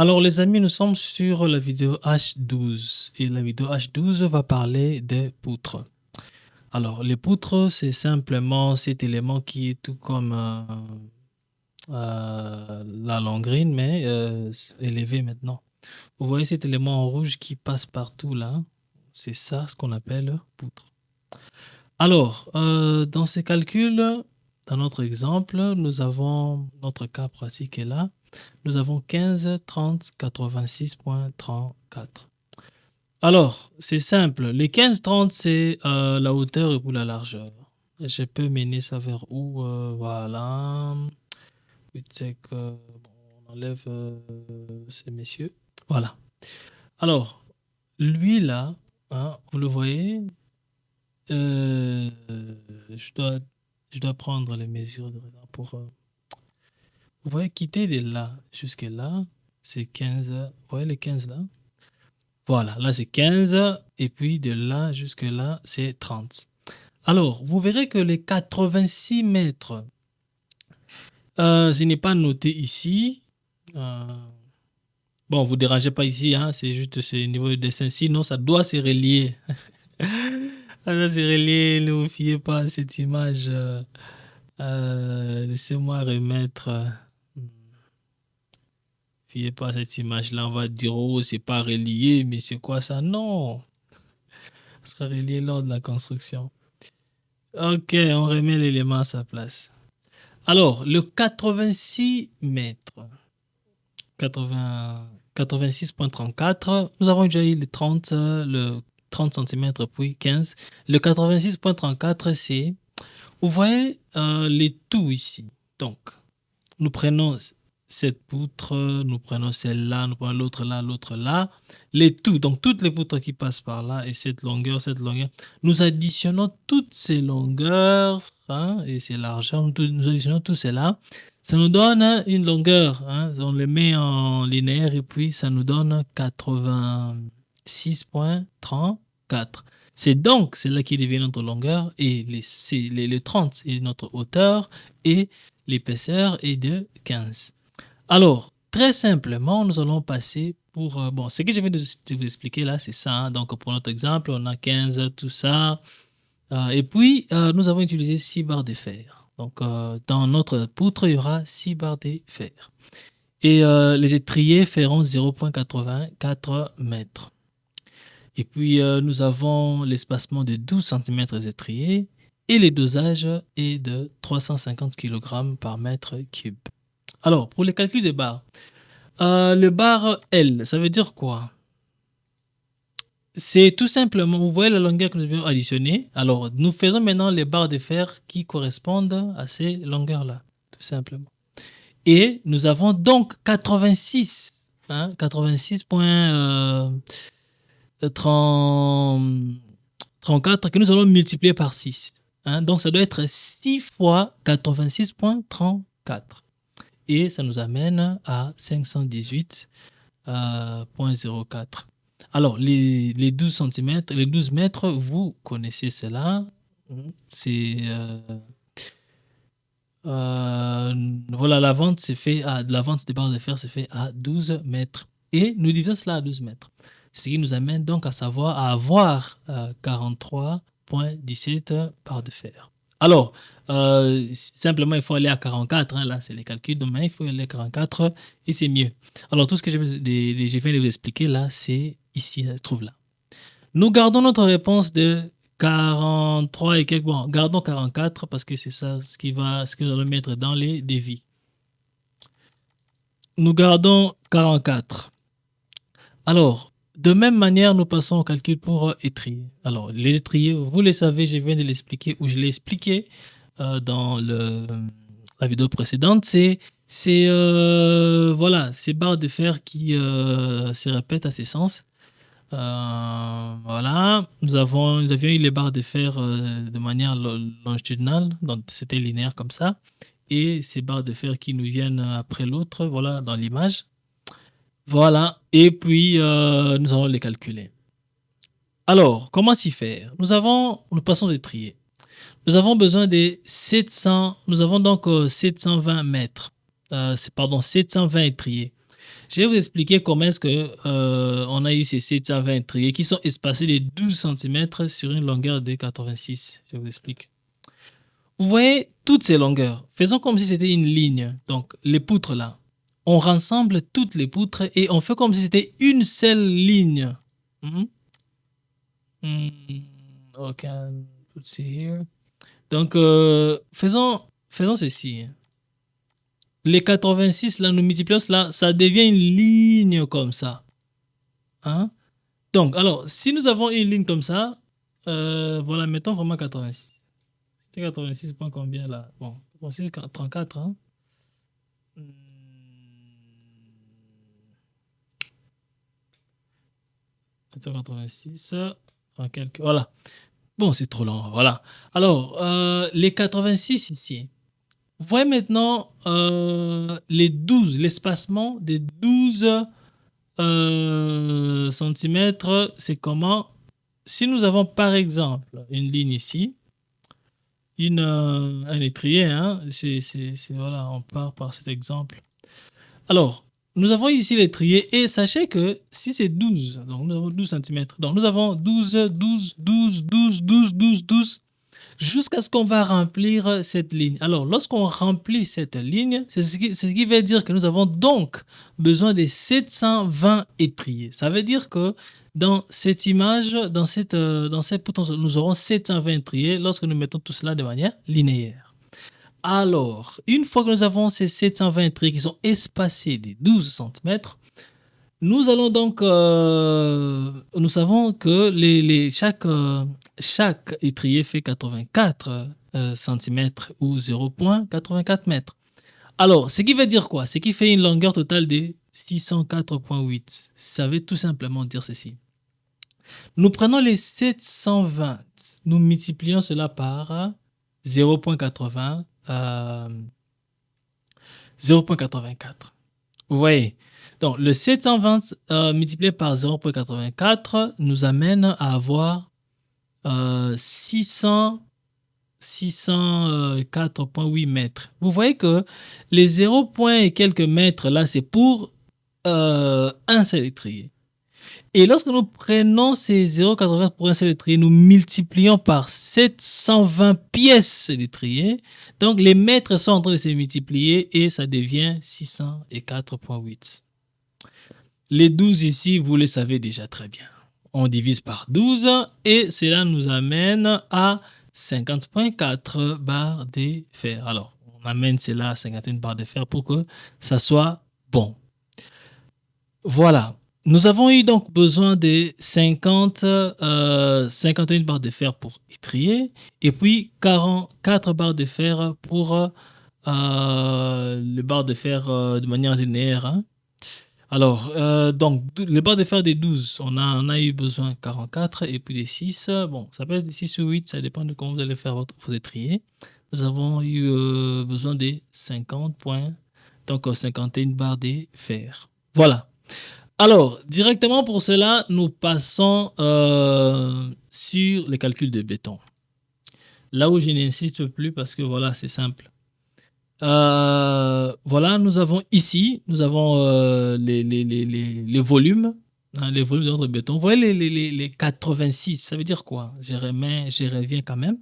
Alors les amis, nous sommes sur la vidéo H12 et la vidéo H12 va parler des poutres. Alors les poutres, c'est simplement cet élément qui est tout comme la longrine, mais élevé maintenant. Vous voyez cet élément en rouge qui passe partout là? C'est ça ce qu'on appelle poutre. Alors, dans ces calculs, dans notre exemple, nous avons notre cas pratique est là. Nous avons 15, 30, 86,34. Alors, c'est simple. Les 15, 30, c'est la hauteur et pour la largeur. Je peux mener ça vers où? Voilà. C'est que on enlève ces messieurs. Voilà. Alors, lui là, hein, vous le voyez, euh, je dois, je dois prendre les mesures pour. Vous voyez, quitter de là jusque là, c'est 15. Vous voyez les 15 là? Voilà, là c'est 15 et puis de là jusque là, c'est 30. Alors, vous verrez que les 86 mètres, ce n'est pas noté ici. Bon, vous dérangez pas ici, hein, c'est juste c'est niveau de dessin. Sinon, ça doit se relier. Ça doit se relier, ne vous fiez pas à cette image. Laissez-moi remettre. Fiez pas à cette image-là, on va dire, oh, c'est pas relié, mais c'est quoi ça? Non, ça sera relié lors de la construction. Ok, on remet l'élément à sa place. Alors, le 86 mètres, 86,34, nous avons déjà eu le 30 cm puis 15. Le 86,34, c'est, vous voyez les tout ici. Donc, nous prenons cette poutre, nous prenons celle-là, nous prenons l'autre là, les tout, donc toutes les poutres qui passent par là et cette longueur, nous additionnons toutes ces longueurs hein, et ces largeurs, nous additionnons tout cela, ça nous donne une longueur, hein, on le met en linéaire et puis ça nous donne 86,34. C'est donc celle-là qui devient notre longueur et les 30 est notre hauteur et l'épaisseur est de 15. Alors, très simplement, nous allons passer pour... bon, ce que je viens de vous expliquer là, c'est ça. Hein. Donc, pour notre exemple, on a 15, tout ça. Et puis, nous avons utilisé 6 barres de fer. Donc, dans notre poutre, il y aura 6 barres de fer. Et les étriers feront 0,84 mètres. Et puis, nous avons l'espacement de 12 cm des étriers et le dosage est de 350 kg par mètre cube. Alors, pour les calculs des barres, le bar L, ça veut dire quoi? C'est tout simplement, vous voyez la longueur que nous devons additionner. Alors, nous faisons maintenant les barres de fer qui correspondent à ces longueurs-là, tout simplement. Et nous avons donc 86, hein, 86,34 que nous allons multiplier par 6. Hein, donc, ça doit être 6 fois 86,34. Et ça nous amène à 518,04. Alors, les 12 cm, les 12 mètres, vous connaissez cela. C'est voilà, la vente des barres de fer s'est fait à 12 mètres. Et nous divisons cela à 12 mètres. Ce qui nous amène donc à avoir 43,17 barres de fer. Alors, simplement, il faut aller à 44. Hein, là, c'est les calculs. Demain, il faut aller à 44 et c'est mieux. Alors, tout ce que je viens de vous expliquer là, c'est ici, ça se trouve là. Nous gardons notre réponse de 43 et quelques. Bon, gardons 44 parce que c'est ça ce que nous allons mettre dans les devis. Nous gardons 44. Alors, de même manière, nous passons au calcul pour étrier. Alors, les étriers, vous les savez, je viens de l'expliquer ou je l'ai expliqué dans la vidéo précédente. C'est voilà, ces barres de fer qui se répètent à ces sens. Voilà, nous avions eu les barres de fer de manière longitudinale, donc c'était linéaire comme ça. Et ces barres de fer qui nous viennent après l'autre, voilà, dans l'image. Voilà, et puis nous allons les calculer. Alors, comment s'y faire? Nous passons aux étriers. Nous avons besoin des 700, nous avons donc 720 mètres, pardon, 720 étriers. Je vais vous expliquer comment est-ce que on a eu ces 720 étriers qui sont espacés de 12 centimètres sur une longueur de 86. Je vous explique. Vous voyez toutes ces longueurs. Faisons comme si c'était une ligne. Donc, les poutres là. On rassemble toutes les poutres et on fait comme si c'était une seule ligne. Mhm. Ok, put it here. Donc, faisons ceci. Les 86, là, nous multiplions cela, ça devient une ligne comme ça. Hein? Donc, alors, si nous avons une ligne comme ça, voilà, mettons vraiment 86. C'était 86 points combien là? Bon, 86, 34. Hein? Mettons 86, voilà. Bon, c'est trop long, voilà. Alors, les 86 ici. Vous voyez maintenant l'espacement des 12 centimètres, c'est comment? Si nous avons par exemple une ligne ici, un étrier, hein, voilà, on part par cet exemple. Alors, nous avons ici l'étrier et sachez que si c'est 12, donc nous avons 12 centimètres, donc nous avons 12, 12, 12, 12, 12, 12, 12, jusqu'à ce qu'on va remplir cette ligne. Alors, lorsqu'on remplit cette ligne, c'est ce qui veut dire que nous avons donc besoin de 720 étriers. Ça veut dire que dans cette image, dans cette potentielle, nous aurons 720 étriers lorsque nous mettons tout cela de manière linéaire. Alors, une fois que nous avons ces 720 étriers qui sont espacés de 12 cm, nous allons donc, nous savons que chaque étrier fait 84 cm ou 0,84 mètres. Alors, ce qui veut dire quoi? Ce qui fait une longueur totale de 604,8. Ça veut tout simplement dire ceci. Nous prenons les 720, nous multiplions cela par 0,80, 0,84. Vous voyez? Donc, le 720 multiplié par 0,84 nous amène à avoir 604,8 mètres. Vous voyez que les 0, et quelques mètres là, c'est pour un seul étrier. Et lorsque nous prenons ces 0,84 pour un seul étrier, nous multiplions par 720 pièces d'étrier. Donc, les mètres sont en train de se multiplier et ça devient 604,8. Les 12 ici, vous le savez déjà très bien. On divise par 12 et cela nous amène à 50,4 barres de fer. Alors, on amène cela à 51 barres de fer pour que ça soit bon. Voilà. Nous avons eu donc besoin de 51 barres de fer pour étrier et puis 44 barres de fer pour les barres de fer de manière linéaire. Hein. Alors, donc, les barres de fer des 12, on a eu besoin de 44 et puis des 6. Bon, ça peut être des 6 ou 8, ça dépend de comment vous allez faire vos étriers. Nous avons eu besoin de 50 points, donc 51 barres de fer. Voilà. Alors, directement pour cela, nous passons sur les calculs de béton. Là où je n'insiste plus parce que voilà, c'est simple. Voilà, nous avons ici, les volumes, hein, les volumes de notre béton. Vous voyez les 86, ça veut dire quoi? Je reviens quand même.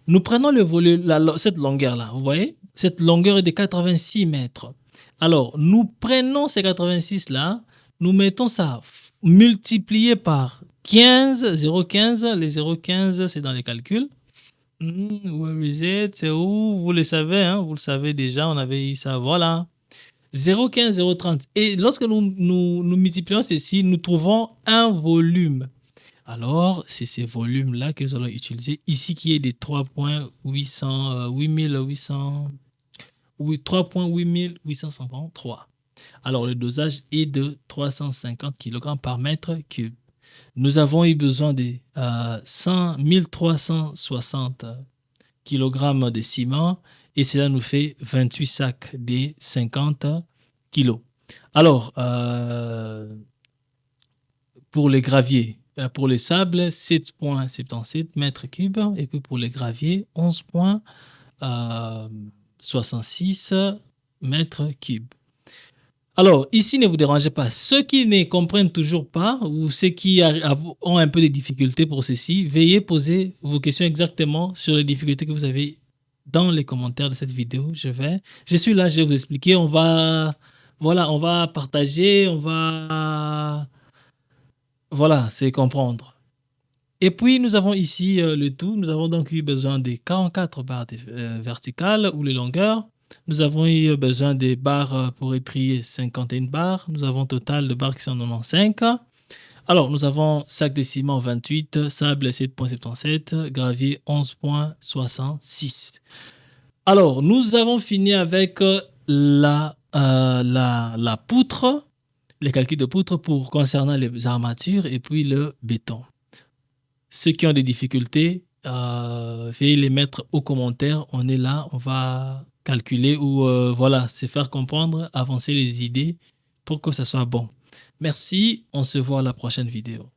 Nous prenons le volume, cette longueur-là, vous voyez? Cette longueur est de 86 mètres. Alors, nous prenons ces 86-là, nous mettons ça multiplié par 15, 0,15. Les 0,15, c'est dans les calculs. Where is it? C'est où? Vous le savez, hein? Vous le savez déjà, on avait eu ça. Voilà. 0,15, 0,30. Et lorsque nous multiplions ceci, nous trouvons un volume. Alors, c'est ces volumes-là que nous allons utiliser ici qui est de 3,8853. Alors, le dosage est de 350 kg par mètre cube. Nous avons eu besoin de 1360 kg de ciment et cela nous fait 28 sacs de 50 kg. Alors, pour les graviers, pour les sables, 7,77 mètres cubes et puis pour les graviers, 11,66 mètres cubes. Alors, ici, ne vous dérangez pas. Ceux qui ne comprennent toujours pas ou ceux qui ont un peu de difficultés pour ceci, veuillez poser vos questions exactement sur les difficultés que vous avez dans les commentaires de cette vidéo. Je suis là, je vais vous expliquer. Voilà, on va partager, voilà, c'est comprendre. Et puis, nous avons ici le tout. Nous avons donc eu besoin des 44 barres verticales ou les longueurs. Nous avons eu besoin des barres pour étrier 51 barres. Nous avons un total de barres qui sont 95. Alors, nous avons sac de ciment 28, sable 7,77, gravier 11,66. Alors, nous avons fini avec la poutre, les calculs de poutre concernant les armatures et puis le béton. Ceux qui ont des difficultés, veuillez les mettre aux commentaires. On est là, on va calculer ou voilà, se faire comprendre, avancer les idées pour que ça soit bon. Merci, on se voit à la prochaine vidéo.